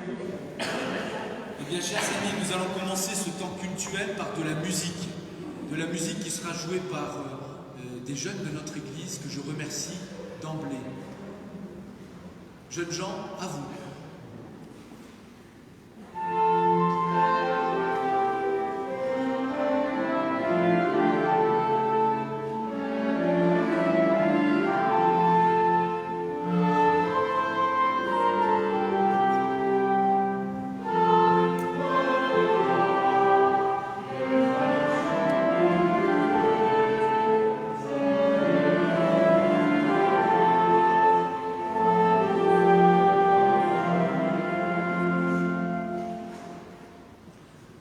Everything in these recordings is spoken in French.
Eh bien, chers amis, nous allons commencer ce temps cultuel par de la musique. De la musique qui sera jouée par des jeunes de notre église que je remercie d'emblée. Jeunes gens, à vous.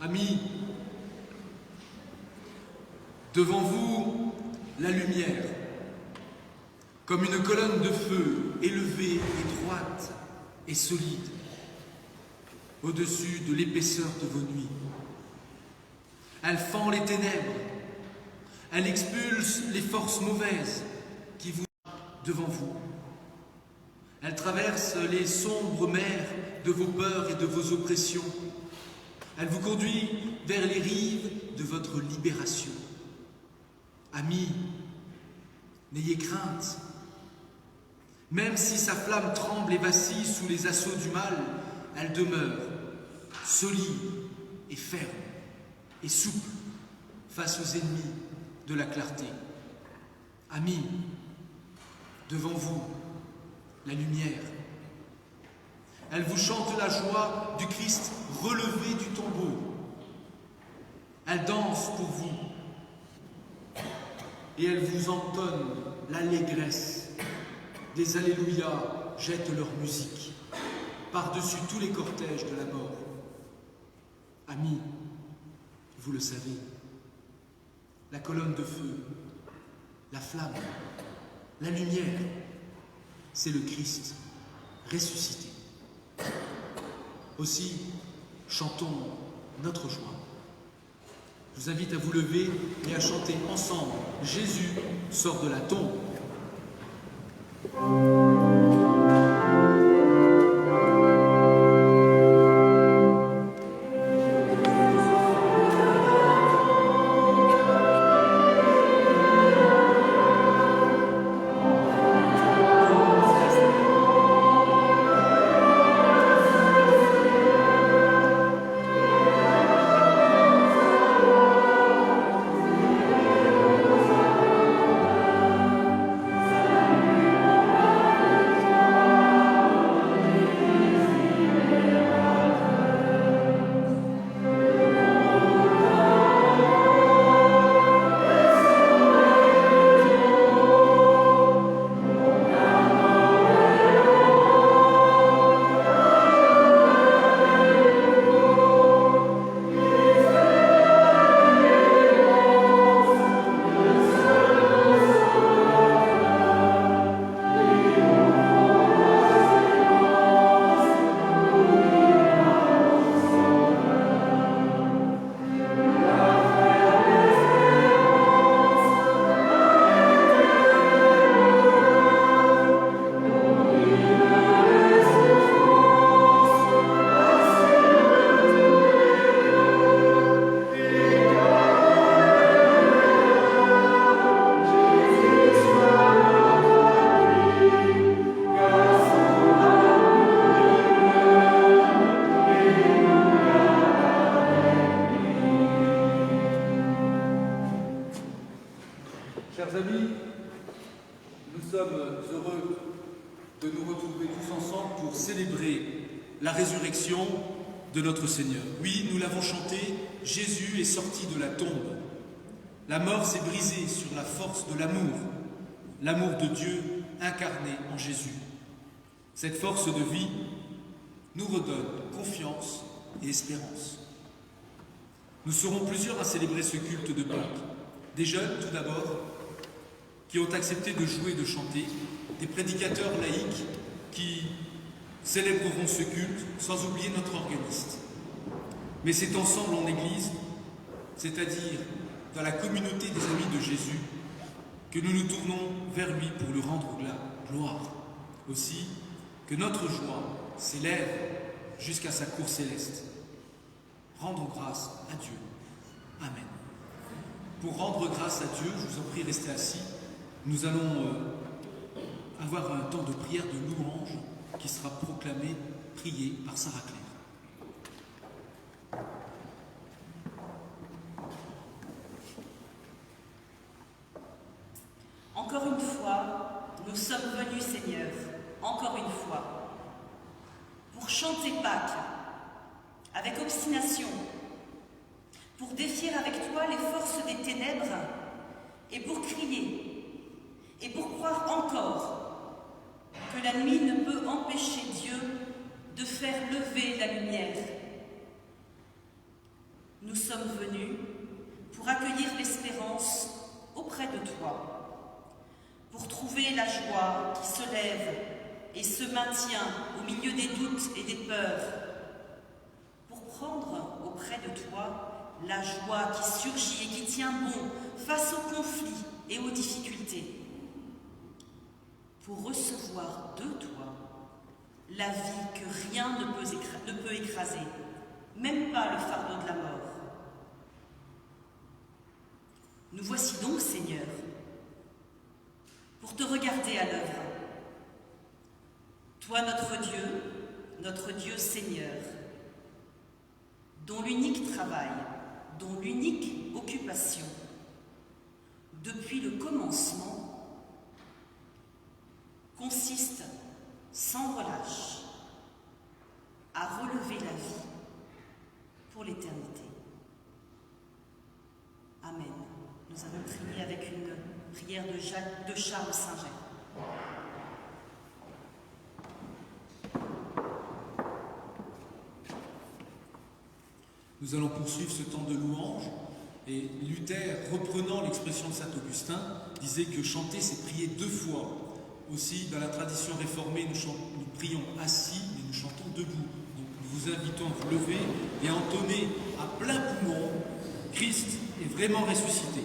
Amis, devant vous, la lumière, comme une colonne de feu élevée et droite et solide, au-dessus de l'épaisseur de vos nuits. Elle fend les ténèbres, elle expulse les forces mauvaises qui vous devant vous. Elle traverse les sombres mers de vos peurs et de vos oppressions. Elle vous conduit vers les rives de votre libération. Amis, n'ayez crainte. Même si sa flamme tremble et vacille sous les assauts du mal, elle demeure solide et ferme et souple face aux ennemis de la clarté. Amis, devant vous, la lumière. Elle vous chante la joie du Christ relevé du tombeau. Elle danse pour vous et elle vous entonne l'allégresse. Des Alléluia jettent leur musique par-dessus tous les cortèges de la mort. Amis, vous le savez, la colonne de feu, la flamme, la lumière, c'est le Christ ressuscité. Aussi, chantons notre joie. Je vous invite à vous lever et à chanter ensemble « Jésus sort de la tombe ». Chers amis, nous sommes heureux de nous retrouver tous ensemble pour célébrer la résurrection de notre Seigneur. Oui, nous l'avons chanté, Jésus est sorti de la tombe. La mort s'est brisée sur la force de l'amour de Dieu incarné en Jésus. Cette force de vie nous redonne confiance et espérance. Nous serons plusieurs à célébrer ce culte de Pâques. Des jeunes, tout d'abord, qui ont accepté de jouer et de chanter, des prédicateurs laïcs qui célébreront ce culte, sans oublier notre organiste. Mais c'est ensemble en Église, c'est-à-dire dans la communauté des amis de Jésus, que nous nous tournons vers lui pour lui rendre gloire. Aussi, que notre joie s'élève jusqu'à sa cour céleste. Rendons grâce à Dieu. Amen. Pour rendre grâce à Dieu, je vous en prie, restez assis. Nous allons avoir un temps de prière de louange qui sera proclamé, prié par Sarah Claire. Encore une fois, nous sommes venus, Seigneur, encore une fois, pour chanter Pâques avec obstination, pour défier avec toi les forces des ténèbres et pour crier et pour croire encore que la nuit ne peut empêcher Dieu de faire lever la lumière. Nous sommes venus pour accueillir l'espérance auprès de toi, pour trouver la joie qui se lève et se maintient au milieu des doutes et des peurs, pour prendre auprès de toi la joie qui surgit et qui tient bon face aux conflits et aux difficultés, pour recevoir de toi la vie que rien ne peut écraser, même pas le fardeau de la mort. Nous voici donc, Seigneur, pour te regarder à l'œuvre. Toi, notre Dieu Seigneur, dont l'unique travail, dont l'unique occupation, depuis le commencement, consiste sans relâche à relever la vie pour l'éternité. Amen. Nous allons prier avec une prière de Charles Singer. Nous allons poursuivre ce temps de louange. Et Luther, reprenant l'expression de saint Augustin, disait que chanter, c'est prier deux fois. Aussi, dans la tradition réformée, nous prions assis, mais nous chantons debout. Donc, nous vous invitons à vous lever et à entonner à plein poumon « Christ est vraiment ressuscité ».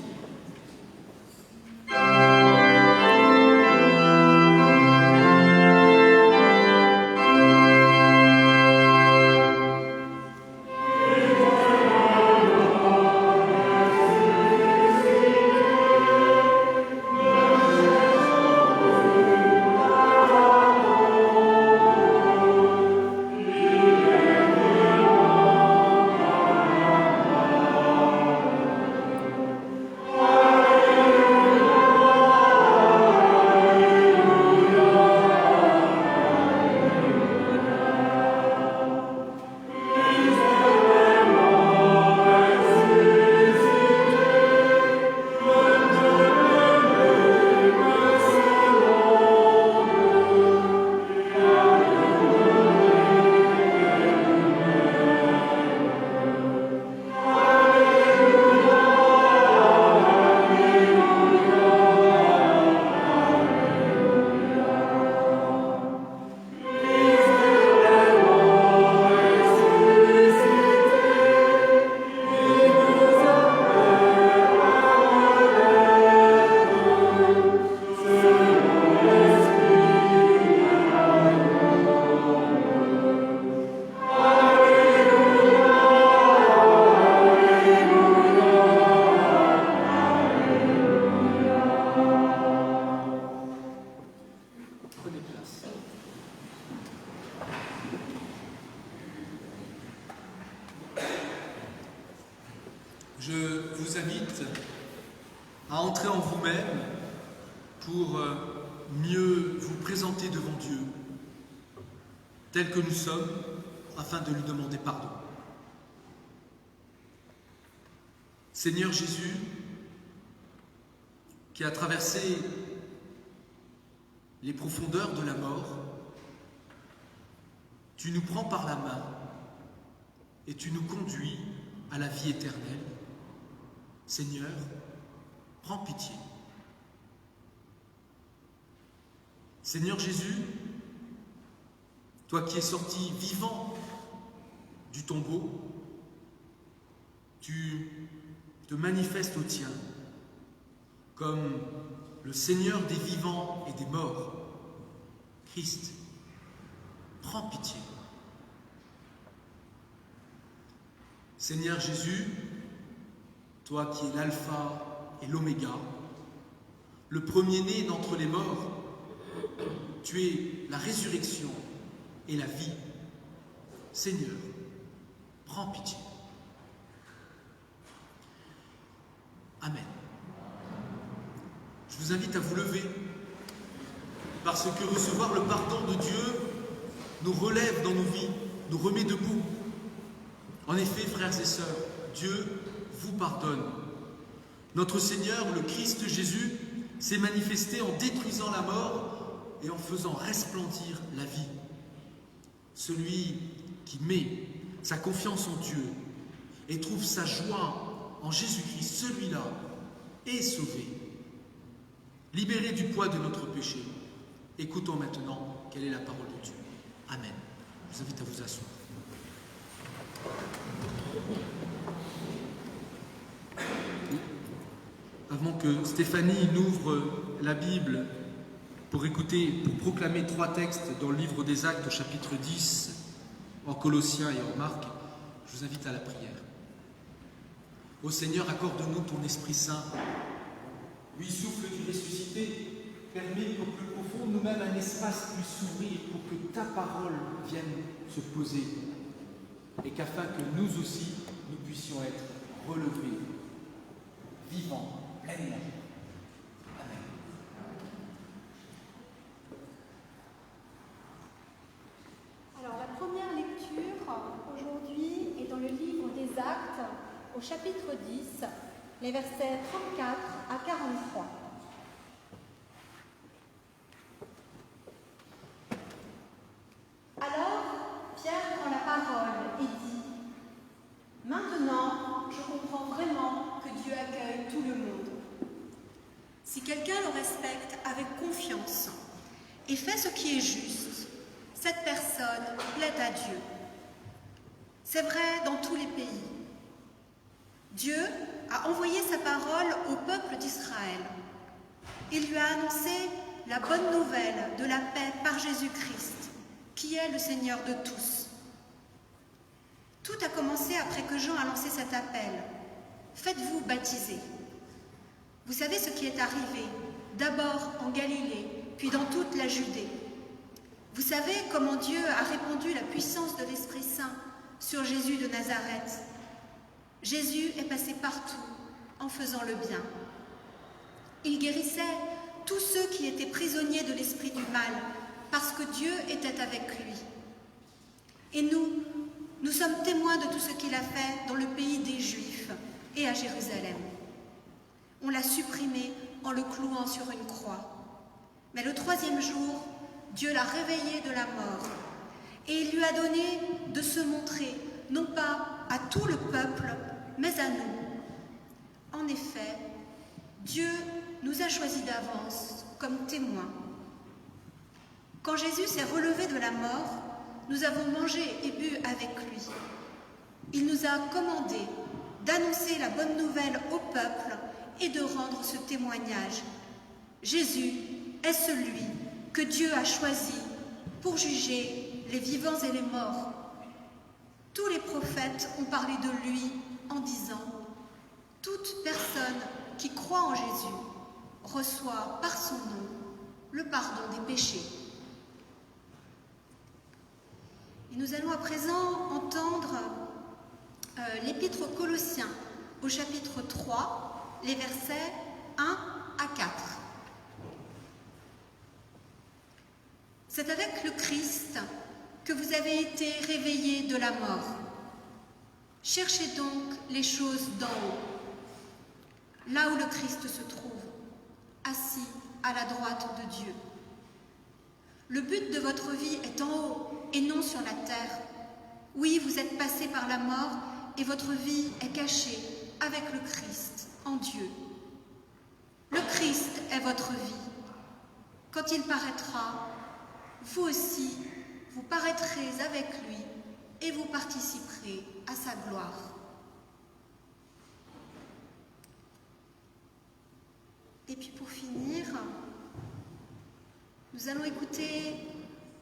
Je vous invite à entrer en vous-même pour mieux vous présenter devant Dieu, tel que nous sommes, afin de lui demander pardon. Seigneur Jésus, qui a traversé les profondeurs de la mort, tu nous prends par la main et tu nous conduis à la vie éternelle. Seigneur, prends pitié. Seigneur Jésus, toi qui es sorti vivant du tombeau, tu te manifestes aux tiens comme le Seigneur des vivants et des morts. Christ, prends pitié. Seigneur Jésus, toi qui es l'alpha et l'oméga, le premier-né d'entre les morts, tu es la résurrection et la vie. Seigneur, prends pitié. Amen. Je vous invite à vous lever, parce que recevoir le pardon de Dieu nous relève dans nos vies, nous remet debout. En effet, frères et sœurs, Dieu vous pardonne. Notre Seigneur, le Christ Jésus, s'est manifesté en détruisant la mort et en faisant resplendir la vie. Celui qui met sa confiance en Dieu et trouve sa joie en Jésus-Christ, celui-là est sauvé. Libéré du poids de notre péché, écoutons maintenant quelle est la parole de Dieu. Amen. Je vous invite à vous asseoir. Avant que Stéphanie n'ouvre la Bible pour proclamer 3 textes dans le livre des Actes au chapitre 10, en Colossiens et en Marc, je vous invite à la prière. Ô Seigneur, accorde-nous ton Esprit Saint. Oui, souffle du ressuscité, permet qu'au plus profond de nous-mêmes un espace puisse s'ouvrir pour que ta parole vienne se poser et qu'afin que nous aussi, nous puissions être relevés, vivants, pleinement. Amen. Alors, la première lecture aujourd'hui est dans le livre des Actes, au chapitre 10, les versets 34 à 43. Alors, Pierre prend la parole et dit : « Maintenant, je comprends vraiment que Dieu accueille tout le monde. Si quelqu'un le respecte avec confiance et fait ce qui est juste, cette personne plaît à Dieu. C'est vrai dans tous les pays. Dieu a envoyé sa parole au peuple d'Israël. Il lui a annoncé la bonne nouvelle de la paix par Jésus-Christ, qui est le Seigneur de tous. Tout a commencé après que Jean a lancé cet appel. Faites-vous baptiser. Vous savez ce qui est arrivé, d'abord en Galilée, puis dans toute la Judée. Vous savez comment Dieu a répandu la puissance de l'Esprit Saint sur Jésus de Nazareth. Jésus est passé partout en faisant le bien. Il guérissait tous ceux qui étaient prisonniers de l'esprit du mal, parce que Dieu était avec lui. Et nous sommes témoins de tout ce qu'il a fait dans le pays des Juifs et à Jérusalem. On l'a supprimé en le clouant sur une croix. Mais le 3e jour, Dieu l'a réveillé de la mort et il lui a donné de se montrer, non pas à tout le peuple, mais à nous. En effet, Dieu nous a choisis d'avance comme témoins. Quand Jésus s'est relevé de la mort, nous avons mangé et bu avec lui. Il nous a commandé d'annoncer la bonne nouvelle au peuple et de rendre ce témoignage. Jésus est celui que Dieu a choisi pour juger les vivants et les morts. Tous les prophètes ont parlé de lui en disant : toute personne qui croit en Jésus reçoit par son nom le pardon des péchés. Et nous allons à présent entendre l'épître aux Colossiens au chapitre 3, les versets 1 à 4. C'est avec le Christ que vous avez été réveillés de la mort. Cherchez donc les choses d'en haut, là où le Christ se trouve, assis à la droite de Dieu. Le but de votre vie est en haut et non sur la terre. Oui, vous êtes passés par la mort et votre vie est cachée avec le Christ en Dieu. Le Christ est votre vie. Quand il paraîtra, vous aussi, vous paraîtrez avec lui et vous participerez à sa gloire. Et puis pour finir, nous allons écouter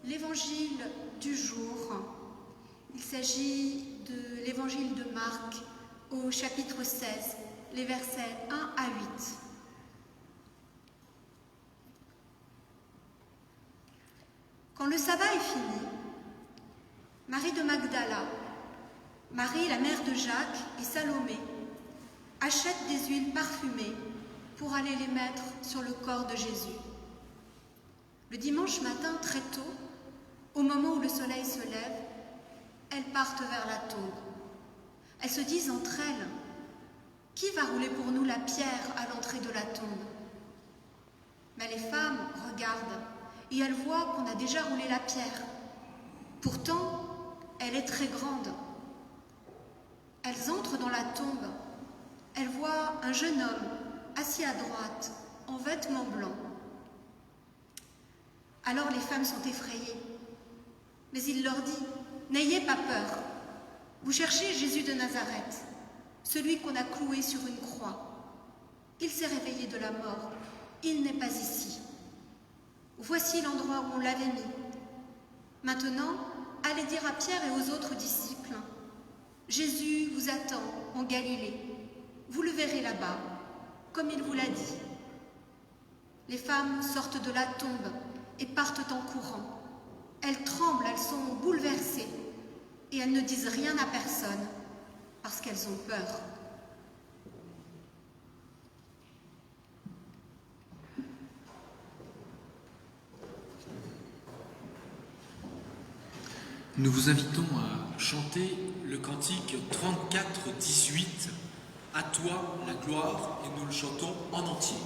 l'évangile du jour. Il s'agit de l'évangile de Marc au chapitre 16, les versets 1 à 8. Quand le sabbat est fini, Marie de Magdala, Marie la mère de Jacques et Salomé achètent des huiles parfumées pour aller les mettre sur le corps de Jésus. Le dimanche matin, très tôt, au moment où le soleil se lève, elles partent vers la tombe. Elles se disent entre elles, « Qui va rouler pour nous la pierre à l'entrée de la tombe ?» Mais les femmes regardent et elles voient qu'on a déjà roulé la pierre. Pourtant, elle est très grande. Elles entrent dans la tombe. Elles voient un jeune homme assis à droite, en vêtements blancs. Alors les femmes sont effrayées. Mais il leur dit, « N'ayez pas peur. Vous cherchez Jésus de Nazareth, celui qu'on a cloué sur une croix. Il s'est réveillé de la mort. Il n'est pas ici. Voici l'endroit où on l'avait mis. Maintenant, allez dire à Pierre et aux autres disciples, « Jésus vous attend en Galilée. Vous le verrez là-bas, comme il vous l'a dit. » Les femmes sortent de la tombe et partent en courant. Elles tremblent, elles sont bouleversées et elles ne disent rien à personne parce qu'elles ont peur. Nous vous invitons à chanter le cantique 34-18, « À toi la gloire », et nous le chantons en entier.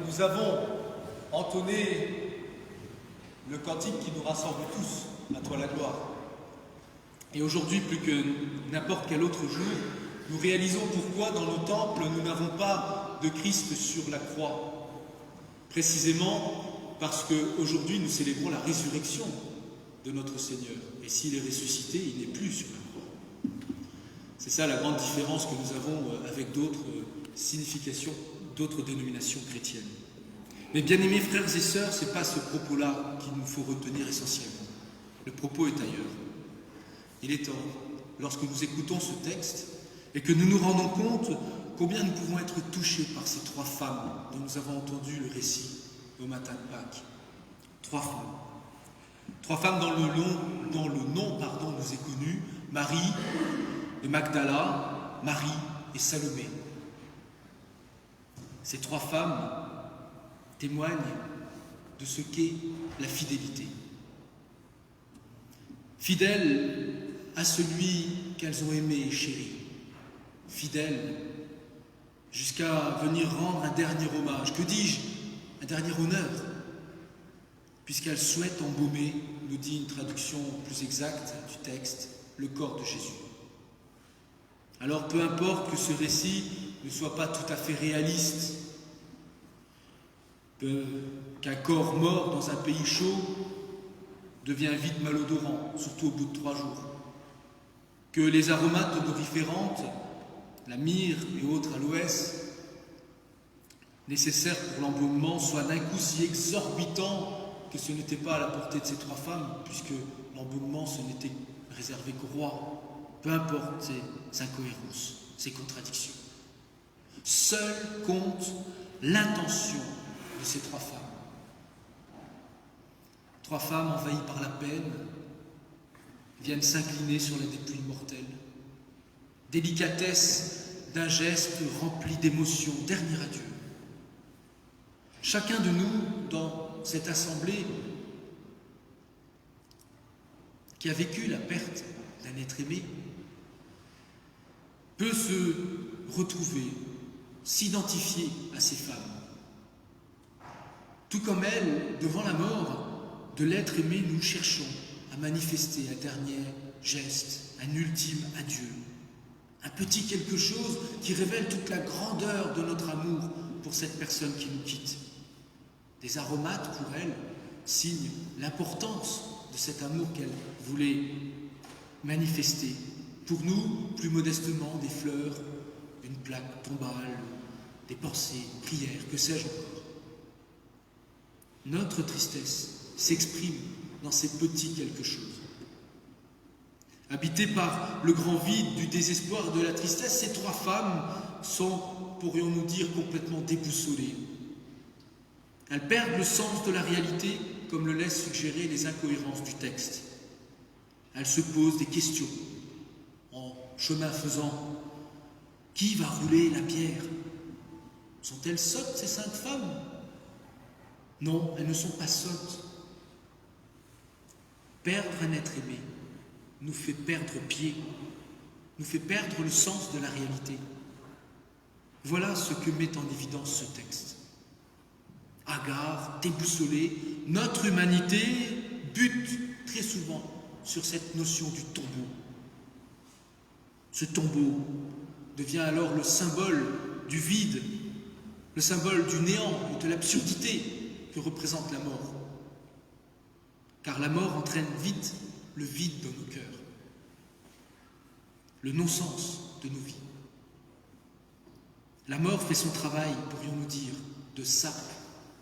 Nous avons entonné le cantique qui nous rassemble tous, à toi la gloire. Et aujourd'hui, plus que n'importe quel autre jour, nous réalisons pourquoi dans nos temples nous n'avons pas de Christ sur la croix. précisément parce qu'aujourd'hui nous célébrons la résurrection de notre Seigneur. Et s'il est ressuscité, il n'est plus sur la croix. C'est ça la grande différence que nous avons avec d'autres significations, d'autres dénominations chrétiennes. Mais bien aimés frères et sœurs, ce n'est pas ce propos-là qu'il nous faut retenir essentiellement. Le propos est ailleurs. Il est temps, lorsque nous écoutons ce texte, et que nous nous rendons compte combien nous pouvons être touchés par ces trois femmes dont nous avons entendu le récit au matin de Pâques. Trois femmes. Trois femmes dont le nom nous est connu, Marie de Magdala, Marie et Salomé. Ces trois femmes témoignent de ce qu'est la fidélité. Fidèles à celui qu'elles ont aimé et chéri. Fidèles jusqu'à venir rendre un dernier hommage, que dis-je, un dernier honneur, puisqu'elles souhaitent embaumer, nous dit une traduction plus exacte du texte, le corps de Jésus. Alors peu importe que ce récit ne soit pas tout à fait réaliste, qu'un corps mort dans un pays chaud devient vite malodorant, surtout au bout de 3 jours, que les aromates odoriférantes, la myrrhe et autres aloès, nécessaires pour l'embaumement, soient d'un coup si exorbitants que ce n'était pas à la portée de ces trois femmes, puisque l'embaumement, ce n'était réservé qu'au roi. Peu importe ces incohérences, ces contradictions. Seul compte l'intention de ces trois femmes. Trois femmes envahies par la peine viennent s'incliner sur la dépouille mortelle. Délicatesse d'un geste rempli d'émotion, dernier adieu. Chacun de nous, dans cette assemblée, qui a vécu la perte d'un être aimé, peut se retrouver, s'identifier à ces femmes. Tout comme elles, devant la mort de l'être aimé, nous cherchons à manifester un dernier geste, un ultime adieu, un petit quelque chose qui révèle toute la grandeur de notre amour pour cette personne qui nous quitte. Des aromates, pour elle, signent l'importance de cet amour qu'elle voulait manifester. Pour nous, plus modestement, des fleurs, une plaque tombale, des pensées, prières, que sais-je encore. Notre tristesse s'exprime dans ces petits quelque chose. Habitées par le grand vide du désespoir et de la tristesse, ces trois femmes sont, pourrions-nous dire, complètement déboussolées. Elles perdent le sens de la réalité, comme le laissent suggérer les incohérences du texte. Elles se posent des questions, en chemin faisant. Qui va rouler la pierre? Sont-elles sottes, ces 5 femmes? Non, elles ne sont pas sottes. Perdre un être aimé nous fait perdre pied, nous fait perdre le sens de la réalité. Voilà ce que met en évidence ce texte. Hagard, déboussolée, notre humanité bute très souvent sur cette notion du tombeau. Ce tombeau devient alors le symbole du vide, le symbole du néant et de l'absurdité que représente la mort. Car la mort entraîne vite le vide dans nos cœurs, le non-sens de nos vies. La mort fait son travail, pourrions-nous dire, de sape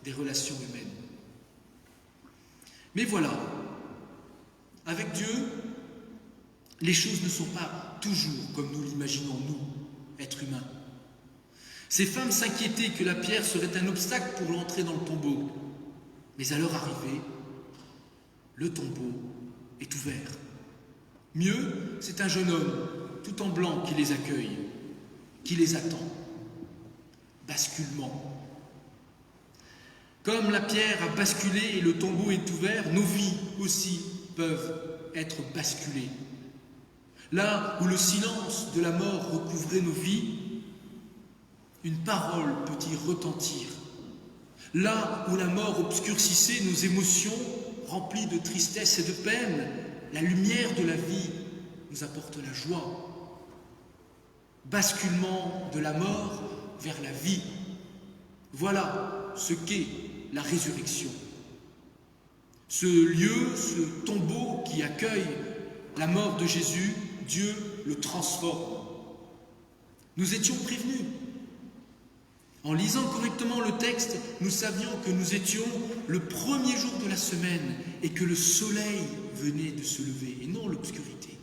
des relations humaines. Mais voilà, avec Dieu, les choses ne sont pas toujours comme nous l'imaginons, nous, êtres humains. Ces femmes s'inquiétaient que la pierre serait un obstacle pour l'entrée dans le tombeau. Mais à leur arrivée, le tombeau est ouvert. Mieux, c'est un jeune homme, tout en blanc, qui les accueille, qui les attend. Basculement. Comme la pierre a basculé et le tombeau est ouvert, nos vies aussi peuvent être basculées. Là où le silence de la mort recouvrait nos vies, une parole peut y retentir. Là où la mort obscurcissait nos émotions, remplies de tristesse et de peine, la lumière de la vie nous apporte la joie. Basculement de la mort vers la vie. Voilà ce qu'est la résurrection. Ce lieu, ce tombeau qui accueille la mort de Jésus, Dieu le transforme. Nous étions prévenus. En lisant correctement le texte, nous savions que nous étions le premier jour de la semaine et que le soleil venait de se lever et non l'obscurité.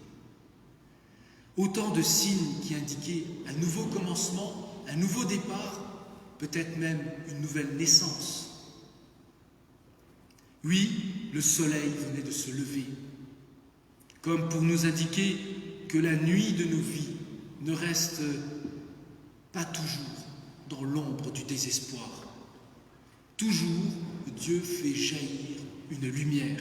Autant de signes qui indiquaient un nouveau commencement, un nouveau départ, peut-être même une nouvelle naissance. Oui, le soleil venait de se lever, comme pour nous indiquer que la nuit de nos vies ne reste pas toujours dans l'ombre du désespoir. Toujours, Dieu fait jaillir une lumière.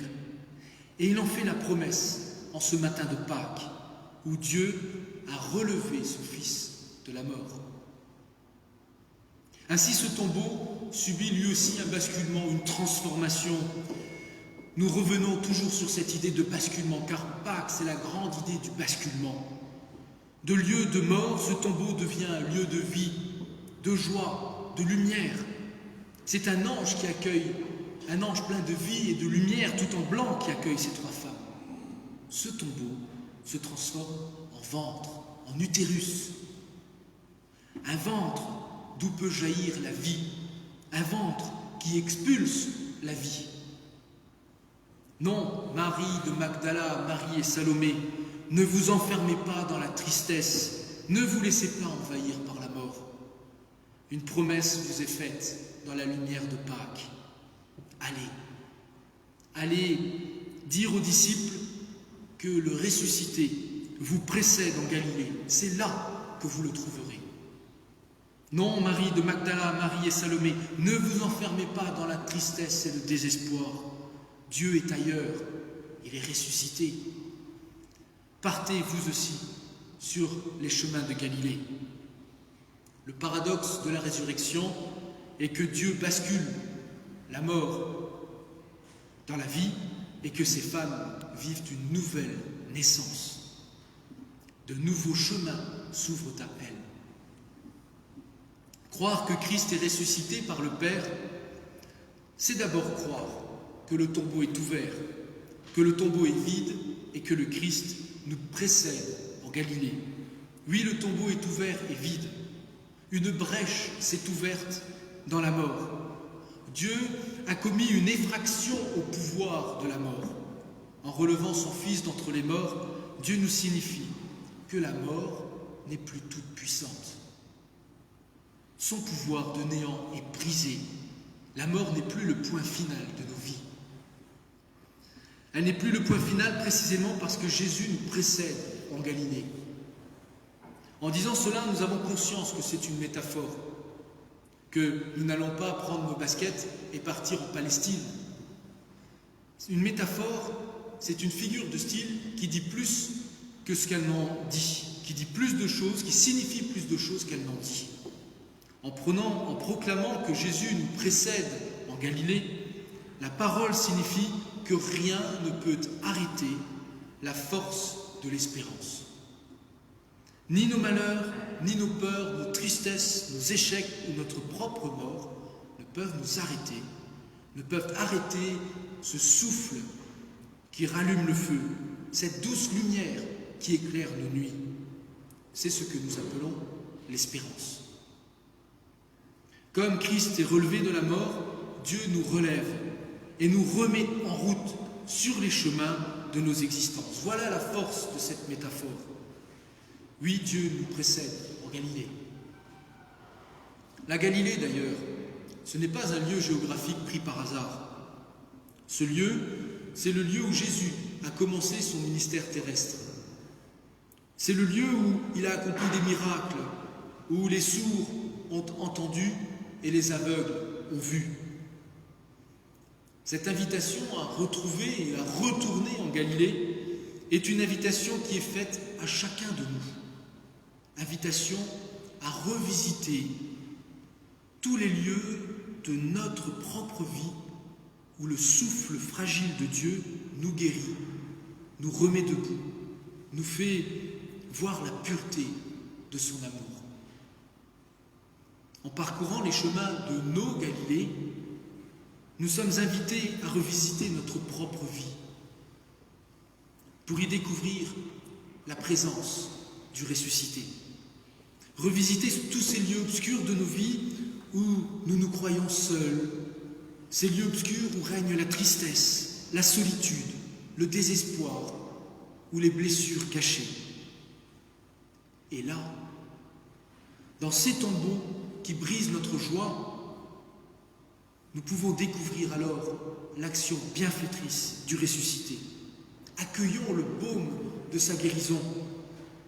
Et il en fait la promesse en ce matin de Pâques, où Dieu a relevé son Fils de la mort. Ainsi, ce tombeau subit lui aussi un basculement, une transformation. Nous revenons toujours sur cette idée de basculement, car Pâques, c'est la grande idée du basculement. De lieu de mort, ce tombeau devient un lieu de vie, de joie, de lumière. C'est un ange qui accueille, un ange plein de vie et de lumière, tout en blanc, qui accueille ces trois femmes. Ce tombeau se transforme en ventre, en utérus. Un ventre d'où peut jaillir la vie, un ventre qui expulse la vie. Non, Marie de Magdala, Marie et Salomé, ne vous enfermez pas dans la tristesse, ne vous laissez pas envahir par la mort. Une promesse vous est faite dans la lumière de Pâques. Allez dire aux disciples que le ressuscité vous précède en Galilée. C'est là que vous le trouverez. Non, Marie de Magdala, Marie et Salomé, ne vous enfermez pas dans la tristesse et le désespoir. Dieu est ailleurs, il est ressuscité. Partez vous aussi sur les chemins de Galilée. Le paradoxe de la résurrection est que Dieu bascule la mort dans la vie et que ces femmes vivent une nouvelle naissance. De nouveaux chemins s'ouvrent à elles. Croire que Christ est ressuscité par le Père, c'est d'abord croire que le tombeau est ouvert, que le tombeau est vide et que le Christ nous précède en Galilée. Oui, le tombeau est ouvert et vide. Une brèche s'est ouverte dans la mort. Dieu a commis une effraction au pouvoir de la mort. En relevant son Fils d'entre les morts, Dieu nous signifie que la mort n'est plus toute puissante. Son pouvoir de néant est brisé. La mort n'est plus le point final de nos vies. Elle n'est plus le point final précisément parce que Jésus nous précède en Galilée. En disant cela, nous avons conscience que c'est une métaphore, que nous n'allons pas prendre nos baskets et partir en Palestine. Une métaphore, c'est une figure de style qui dit plus que ce qu'elle n'en dit, qui dit plus de choses, qui signifie plus de choses qu'elle n'en dit. En proclamant que Jésus nous précède en Galilée, la parole signifie que rien ne peut arrêter la force de l'espérance. Ni nos malheurs, ni nos peurs, nos tristesses, nos échecs ou notre propre mort ne peuvent nous arrêter, ne peuvent arrêter ce souffle qui rallume le feu, cette douce lumière qui éclaire nos nuits. C'est ce que nous appelons l'espérance. Comme Christ est relevé de la mort, Dieu nous relève et nous remet en route sur les chemins de nos existences. Voilà la force de cette métaphore. Oui, Dieu nous précède en Galilée. La Galilée, d'ailleurs, ce n'est pas un lieu géographique pris par hasard. Ce lieu, c'est le lieu où Jésus a commencé son ministère terrestre. C'est le lieu où il a accompli des miracles, où les sourds ont entendu et les aveugles ont vu. Cette invitation à retrouver et à retourner en Galilée est une invitation qui est faite à chacun de nous. Invitation à revisiter tous les lieux de notre propre vie où le souffle fragile de Dieu nous guérit, nous remet debout, nous fait voir la pureté de son amour. En parcourant les chemins de nos Galilées, nous sommes invités à revisiter notre propre vie pour y découvrir la présence du ressuscité. Revisiter tous ces lieux obscurs de nos vies où nous nous croyons seuls, ces lieux obscurs où règne la tristesse, la solitude, le désespoir ou les blessures cachées. Et là, dans ces tombeaux qui brisent notre joie, nous pouvons découvrir alors l'action bienfaitrice du ressuscité. Accueillons le baume de sa guérison,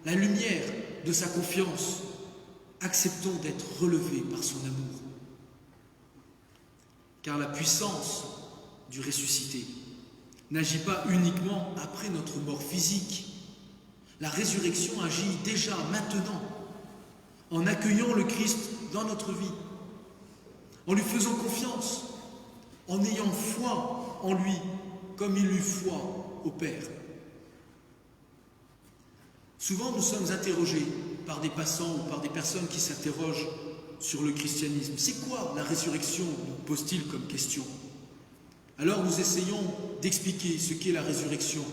la lumière de sa confiance. Acceptons d'être relevés par son amour. Car la puissance du ressuscité n'agit pas uniquement après notre mort physique. La résurrection agit déjà maintenant, en accueillant le Christ dans notre vie, en lui faisant confiance, en ayant foi en lui, comme il eut foi au Père. Souvent, nous sommes interrogés par des passants ou par des personnes qui s'interrogent sur le christianisme. C'est quoi la résurrection, nous pose-t-il comme question. Alors nous essayons d'expliquer ce qu'est la résurrection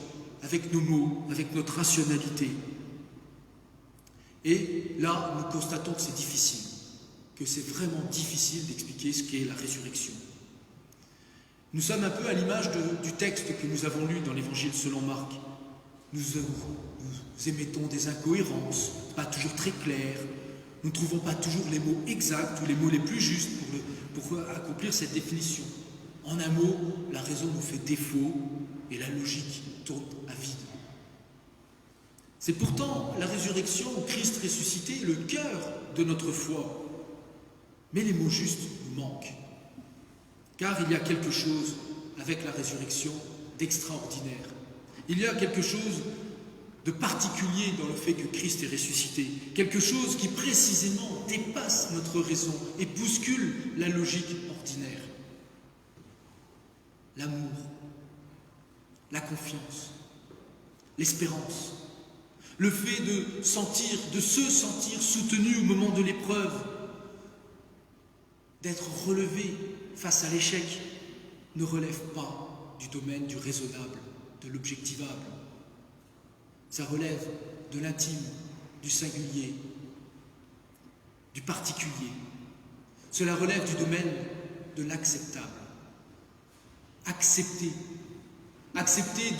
avec nos mots, avec notre rationalité. Et là, nous constatons que c'est difficile, que c'est vraiment difficile d'expliquer ce qu'est la résurrection. Nous sommes un peu à l'image du texte que nous avons lu dans l'Évangile selon Marc. Nous émettons des incohérences, pas toujours très claires. Nous ne trouvons pas toujours les mots exacts ou les mots les plus justes pour accomplir cette définition. En un mot, la raison nous fait défaut et la logique tourne à vide. C'est pourtant la résurrection ou Christ ressuscité, le cœur de notre foi. Mais les mots justes nous manquent. Car il y a quelque chose avec la résurrection d'extraordinaire. Il y a quelque chose de particulier dans le fait que Christ est ressuscité. Quelque chose qui précisément dépasse notre raison et bouscule la logique ordinaire. L'amour, la confiance, l'espérance, le fait de se sentir soutenu au moment de l'épreuve, d'être relevé face à l'échec, ne relève pas du domaine du raisonnable, de l'objectivable. Ça relève de l'intime, du singulier, du particulier. Cela relève du domaine de l'acceptable. Accepter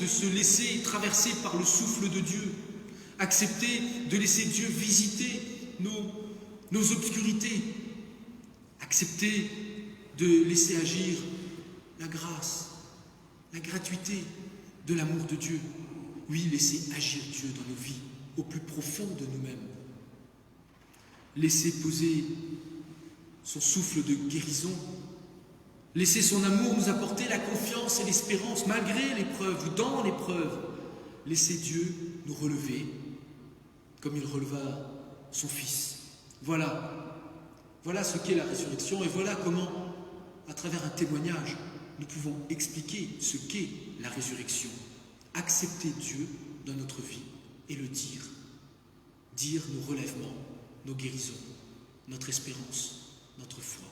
de se laisser traverser par le souffle de Dieu, accepter de laisser Dieu visiter nos obscurités, accepter de laisser agir la grâce, la gratuité de l'amour de Dieu. Oui, laisser agir Dieu dans nos vies, au plus profond de nous-mêmes. Laisser poser son souffle de guérison. Laisser son amour nous apporter la confiance et l'espérance malgré l'épreuve ou dans l'épreuve. Laisser Dieu nous relever comme il releva son Fils. Voilà ce qu'est la résurrection et voilà comment, à travers un témoignage, nous pouvons expliquer ce qu'est la résurrection. Accepter Dieu dans notre vie et le dire. Dire nos relèvements, nos guérisons, notre espérance, notre foi.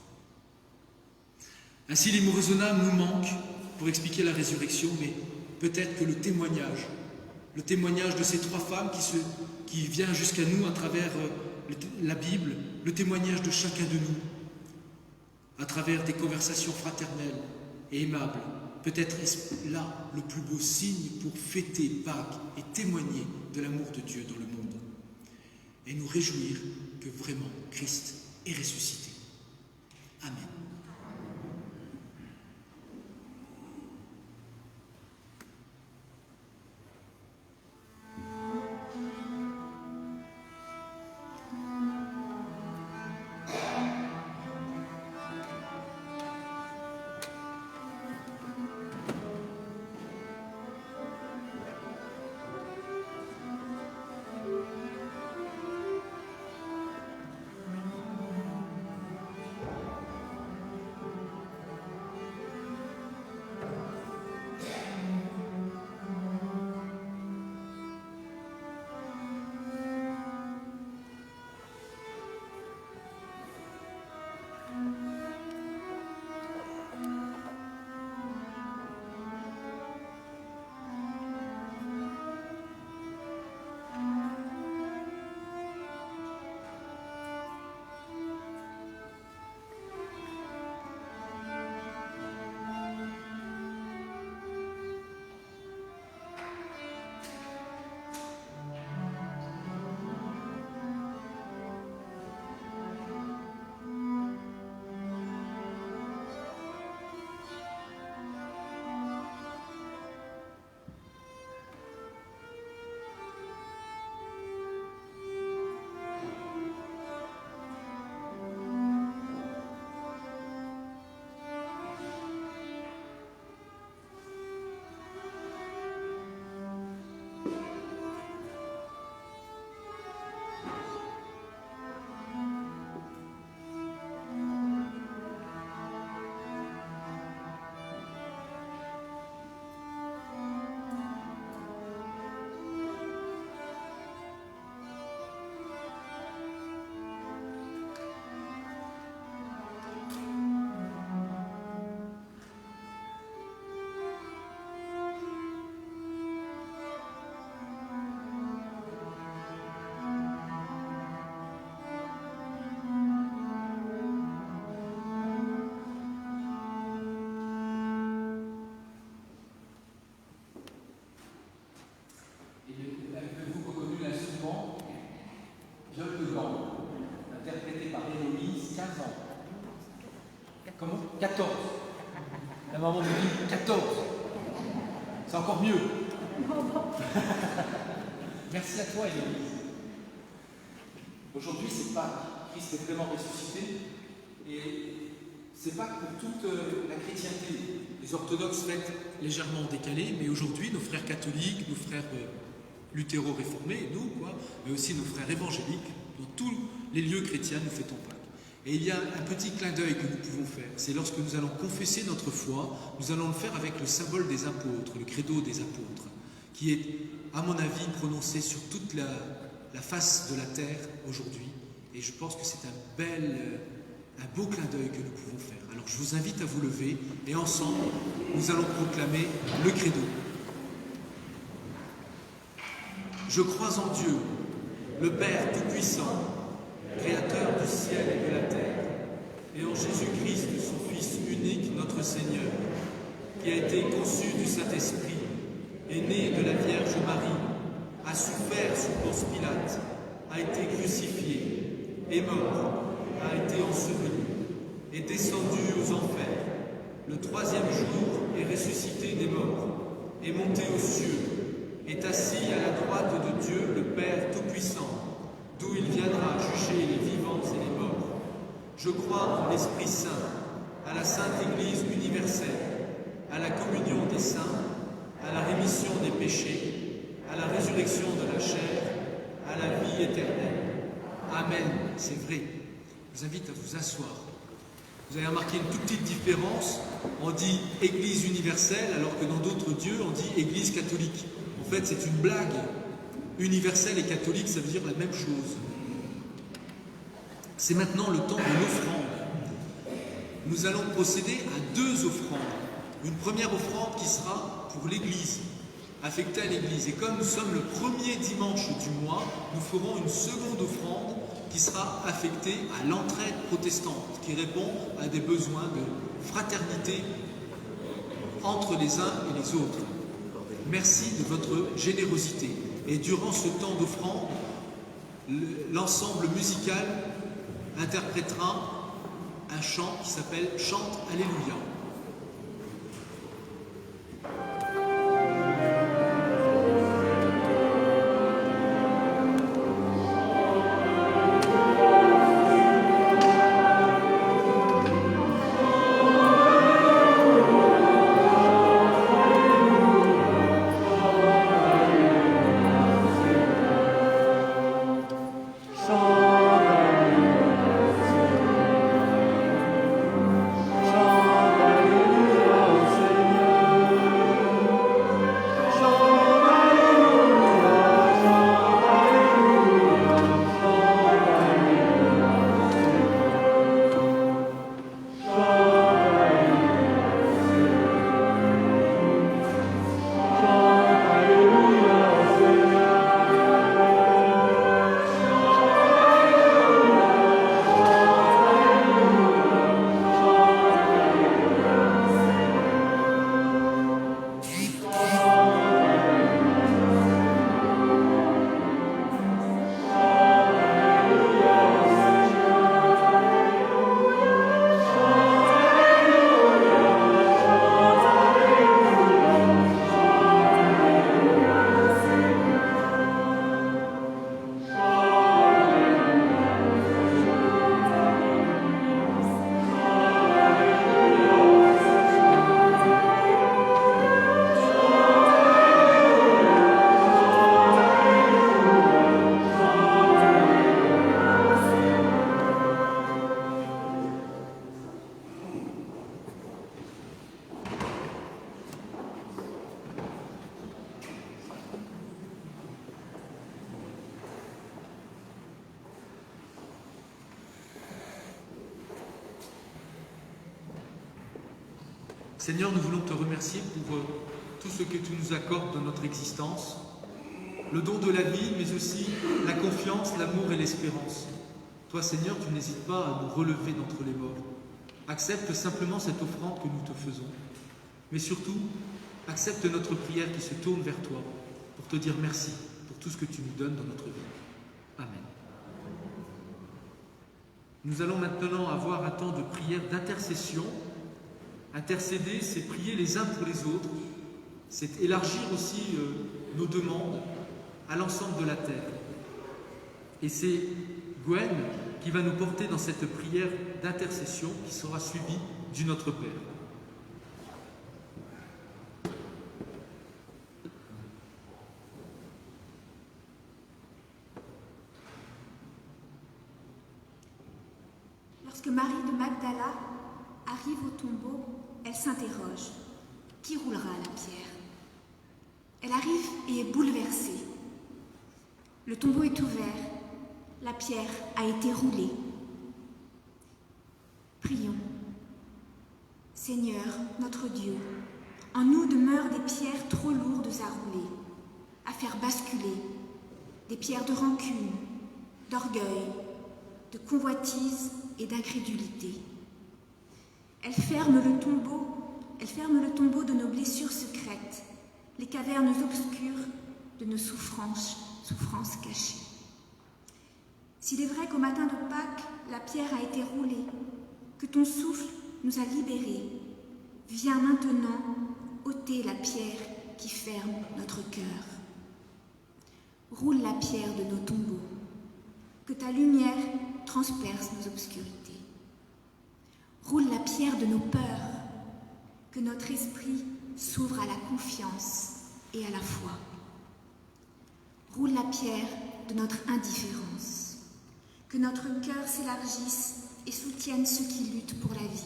Ainsi, les mots raisonnables nous manquent pour expliquer la résurrection, mais peut-être que le témoignage de ces trois femmes qui vient jusqu'à nous à travers la Bible, le témoignage de chacun de nous, à travers des conversations fraternelles et aimables, peut-être est-ce là le plus beau signe pour fêter Pâques et témoigner de l'amour de Dieu dans le monde. Et nous réjouir que vraiment Christ est ressuscité. Amen. La maman me dit 14. C'est encore mieux. Merci à toi, Église. Aujourd'hui, c'est Pâques. Christ est vraiment ressuscité. Et c'est Pâques pour toute la chrétienté. Les orthodoxes fêtent légèrement décalé, mais aujourd'hui, nos frères catholiques, nos frères luthéro-réformés, nous, mais aussi nos frères évangéliques, dans tous les lieux chrétiens, nous fêtons Pâques. Et il y a un petit clin d'œil que nous pouvons faire. C'est lorsque nous allons confesser notre foi, nous allons le faire avec le symbole des apôtres, le credo des apôtres, qui est, à mon avis, prononcé sur toute la face de la terre aujourd'hui. Et je pense que c'est un beau clin d'œil que nous pouvons faire. Alors je vous invite à vous lever et ensemble, nous allons proclamer le credo. Je crois en Dieu, le Père Tout-Puissant, Créateur du ciel et de la terre, et en Jésus-Christ, son Fils unique, notre Seigneur, qui a été conçu du Saint-Esprit, est né de la Vierge Marie, a souffert sous Ponce Pilate, a été crucifié, est mort, a été enseveli, est descendu aux enfers, le troisième jour est ressuscité des morts, est monté aux cieux, est assis à la droite de Dieu, le Père Tout-Puissant, d'où il viendra juger les vivants et les morts. Je crois en l'Esprit Saint, à la Sainte Église universelle, à la communion des saints, à la rémission des péchés, à la résurrection de la chair, à la vie éternelle. Amen. C'est vrai. Je vous invite à vous asseoir. Vous avez remarqué une toute petite différence. On dit Église universelle, alors que dans d'autres dieux, on dit Église catholique. En fait, c'est une blague. Universel et catholique, ça veut dire la même chose. C'est maintenant le temps de l'offrande. Nous allons procéder à 2 offrandes. Une première offrande qui sera pour l'Église, affectée à l'Église. Et comme nous sommes le premier dimanche du mois, nous ferons une seconde offrande qui sera affectée à l'entraide protestante, qui répond à des besoins de fraternité entre les uns et les autres. Merci de votre générosité. Et durant ce temps d'offrande, l'ensemble musical interprétera un chant qui s'appelle « Chante Alléluia ». Seigneur, nous voulons te remercier pour tout ce que tu nous accordes dans notre existence, le don de la vie, mais aussi la confiance, l'amour et l'espérance. Toi, Seigneur, tu n'hésites pas à nous relever d'entre les morts. Accepte simplement cette offrande que nous te faisons. Mais surtout, accepte notre prière qui se tourne vers toi pour te dire merci pour tout ce que tu nous donnes dans notre vie. Amen. Nous allons maintenant avoir un temps de prière d'intercession Intercéder, c'est prier les uns pour les autres, c'est élargir aussi nos demandes à l'ensemble de la terre. Et c'est Gwen qui va nous porter dans cette prière d'intercession qui sera suivie du Notre Père. Lorsque Marie de Magdala arrive au tombeau, elle s'interroge. Qui roulera la pierre? Elle arrive et est bouleversée. Le tombeau est ouvert. La pierre a été roulée. Prions. Seigneur, notre Dieu, en nous demeurent des pierres trop lourdes à rouler, à faire basculer, des pierres de rancune, d'orgueil, de convoitise et d'incrédulité. Elle ferme le tombeau de nos blessures secrètes, les cavernes obscures de nos souffrances cachées. S'il est vrai qu'au matin de Pâques, la pierre a été roulée, que ton souffle nous a libérés, viens maintenant ôter la pierre qui ferme notre cœur. Roule la pierre de nos tombeaux, que ta lumière transperce nos obscurités. Roule la pierre de nos peurs, que notre esprit s'ouvre à la confiance et à la foi. Roule la pierre de notre indifférence, que notre cœur s'élargisse et soutienne ceux qui luttent pour la vie,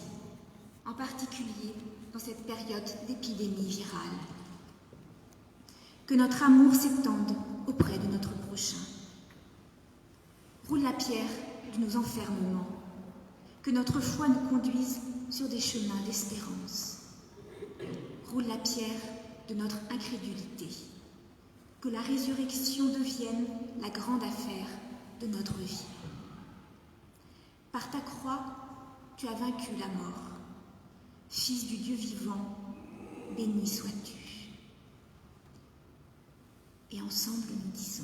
en particulier dans cette période d'épidémie virale. Que notre amour s'étende auprès de notre prochain. Roule la pierre de nos enfermements, que notre foi nous conduise sur des chemins d'espérance. Roule la pierre de notre incrédulité, que la résurrection devienne la grande affaire de notre vie. Par ta croix, tu as vaincu la mort. Fils du Dieu vivant, béni sois-tu. Et ensemble nous disons: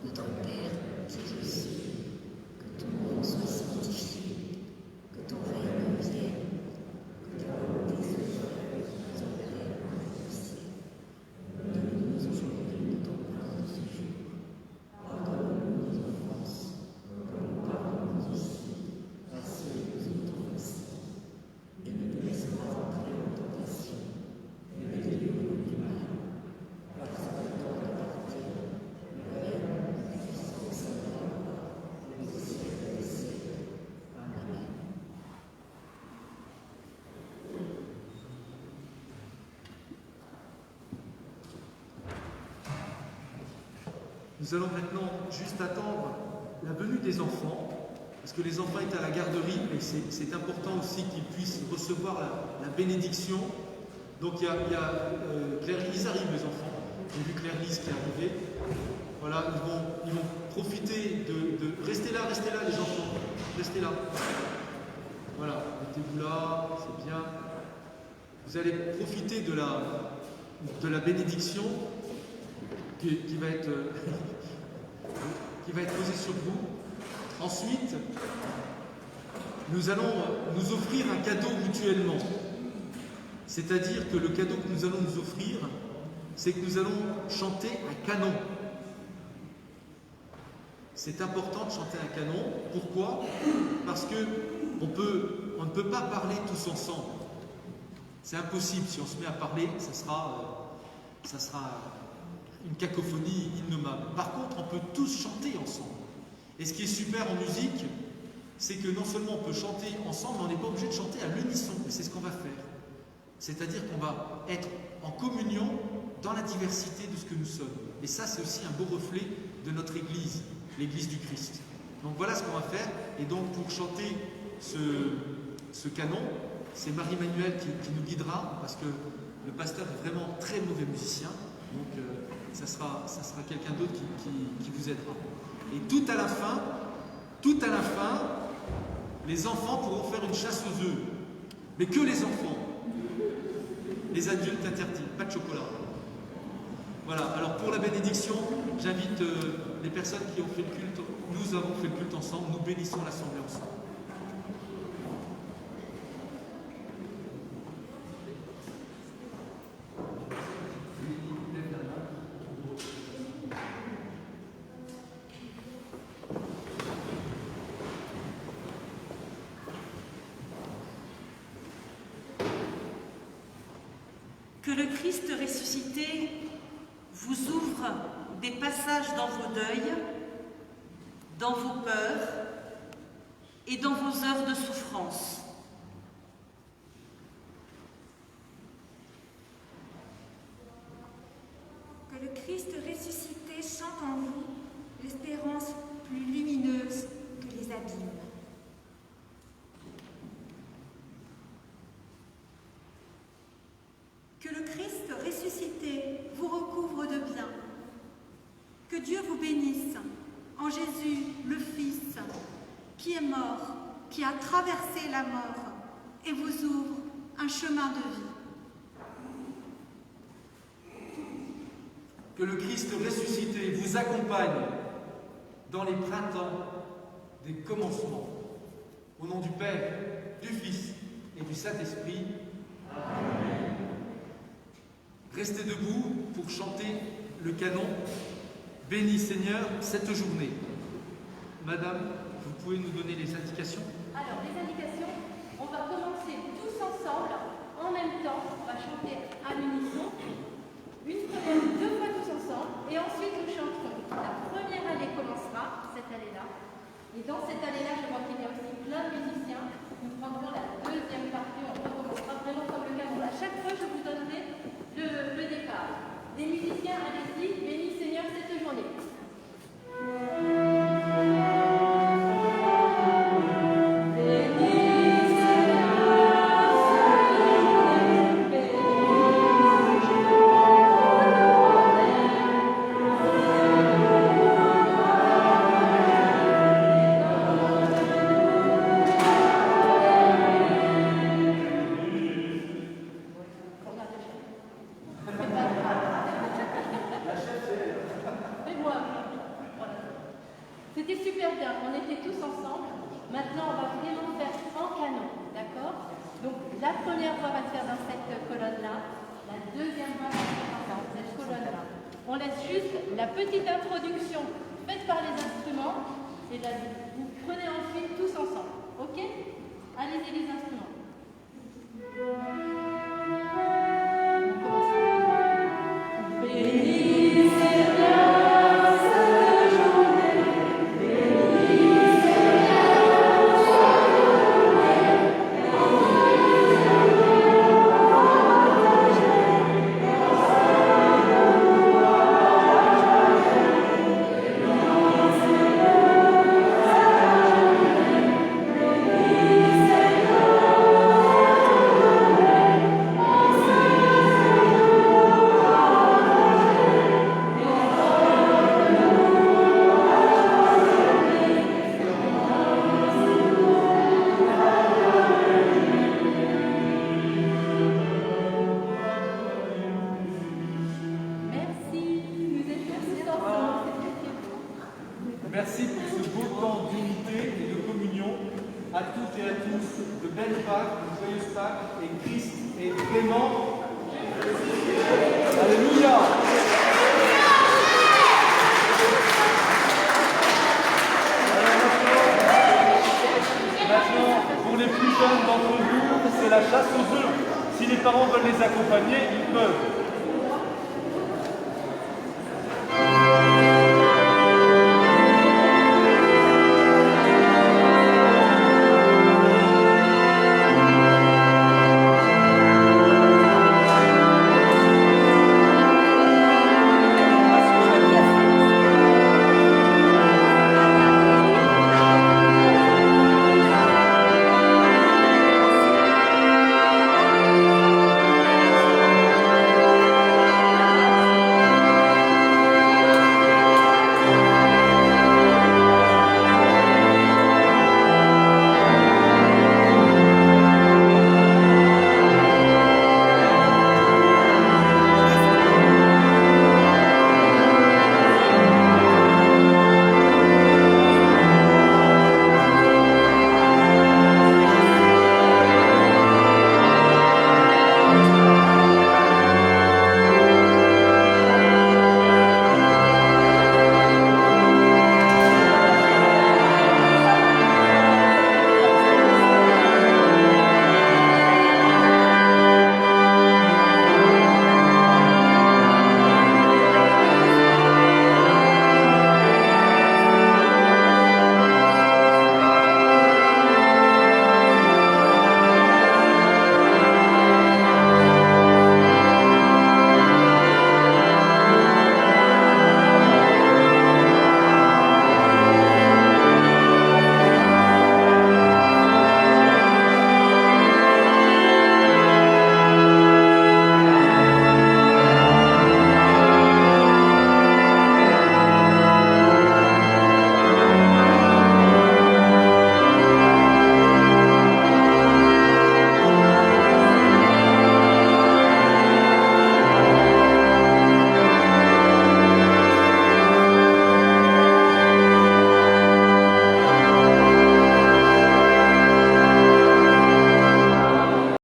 Notre Père qui es aux cieux, que ton nom soit sanctifié, que ton règne vienne, que ta volonté soit faite sur la terre comme au ciel. Donne-nous aujourd'hui notre pain de ce jour. Pardonne-nous nos offenses, comme nous pardonnons aussi à ceux qui nous ont offensés. Et ne nous laisse pas entrer en tentation, mais délivre-nous du mal. Parce que toi t'appartient le règne, la puissance et la gloire, aux siècles des siècles. Amen. Nous allons maintenant juste attendre la venue des enfants, parce que les enfants étaient à la garderie, mais c'est important aussi qu'ils puissent recevoir la bénédiction. Donc il y a Claire-Lise arrive, les enfants. J'ai vu Claire-Lise qui est arrivée. Voilà, ils vont profiter de... Restez là les enfants. Restez là. Voilà, mettez-vous là, c'est bien. Vous allez profiter de la bénédiction qui va être posée sur vous. Ensuite, nous allons nous offrir un cadeau mutuellement. C'est-à-dire que le cadeau que nous allons nous offrir, c'est que nous allons chanter un canon. C'est important de chanter un canon. Pourquoi? Parce que on ne peut pas parler tous ensemble. C'est impossible. Si on se met à parler, ça sera une cacophonie innommable. Par contre, on peut tous chanter ensemble. Et ce qui est super en musique, c'est que non seulement on peut chanter ensemble, mais on n'est pas obligé de chanter à l'unisson. Et c'est ce qu'on va faire. C'est-à-dire qu'on va être en communion dans la diversité de ce que nous sommes. Et ça, c'est aussi un beau reflet de notre Église, l'Église du Christ. Donc voilà ce qu'on va faire. Et donc pour chanter ce canon, c'est Marie-Manuelle qui nous guidera, parce que le pasteur est vraiment très mauvais musicien. Donc ça sera quelqu'un d'autre qui vous aidera. Et tout à la fin, les enfants pourront faire une chasse aux œufs. Mais que les enfants. Les adultes interdits, pas de chocolat. Voilà, alors pour la bénédiction, j'invite les personnes qui ont fait le culte. Nous avons fait le culte ensemble, nous bénissons l'assemblée ensemble. Que le Christ ressuscité vous ouvre des passages dans vos deuils, dans vos peurs et dans vos heures de souffrance. Que le Christ ressuscité chante en vous l'espérance plus lumineuse que les abîmes. Que le Christ ressuscité vous recouvre de bien. Que Dieu vous bénisse en Jésus, le Fils, qui est mort, qui a traversé la mort et vous ouvre un chemin de vie. Que le Christ ressuscité vous accompagne dans les printemps des commencements. Au nom du Père, du Fils et du Saint-Esprit. Amen. Restez debout pour chanter le canon. Bénis Seigneur cette journée. Madame, vous pouvez nous donner les indications? Alors, les indications, on va commencer tous ensemble, en même temps, on va chanter à l'unisson, deux fois tous ensemble, et ensuite nous chanterons. La première allée commencera, cette allée-là, et dans cette allée-là, je vois qu'il y a aussi plein de musiciens. Nous prendrons la deuxième partie, on recommencera vraiment comme le canon. À chaque fois, je vous donnerai le départ. Les musiciens, allez-y, bénis Seigneur cette journée. C'était super bien, on était tous ensemble. Maintenant, on va vraiment faire en canon, d'accord? Donc, la première voix va se faire dans cette colonne-là. La deuxième voix va se faire dans cette colonne-là. On laisse juste la petite introduction faite par les instruments. Et là, vous prenez ensuite tous ensemble, ok? Allez-y les instruments. On commence. Bénis Seigneur cette journée. Merci pour ce beau temps d'unité et de communion. À toutes et à tous, de belles Pâques, de joyeuses Pâques, et Christ est vraiment. Alléluia! Maintenant, pour les plus jeunes d'entre vous, c'est la chasse aux œufs. Si les parents veulent les accompagner, ils peuvent.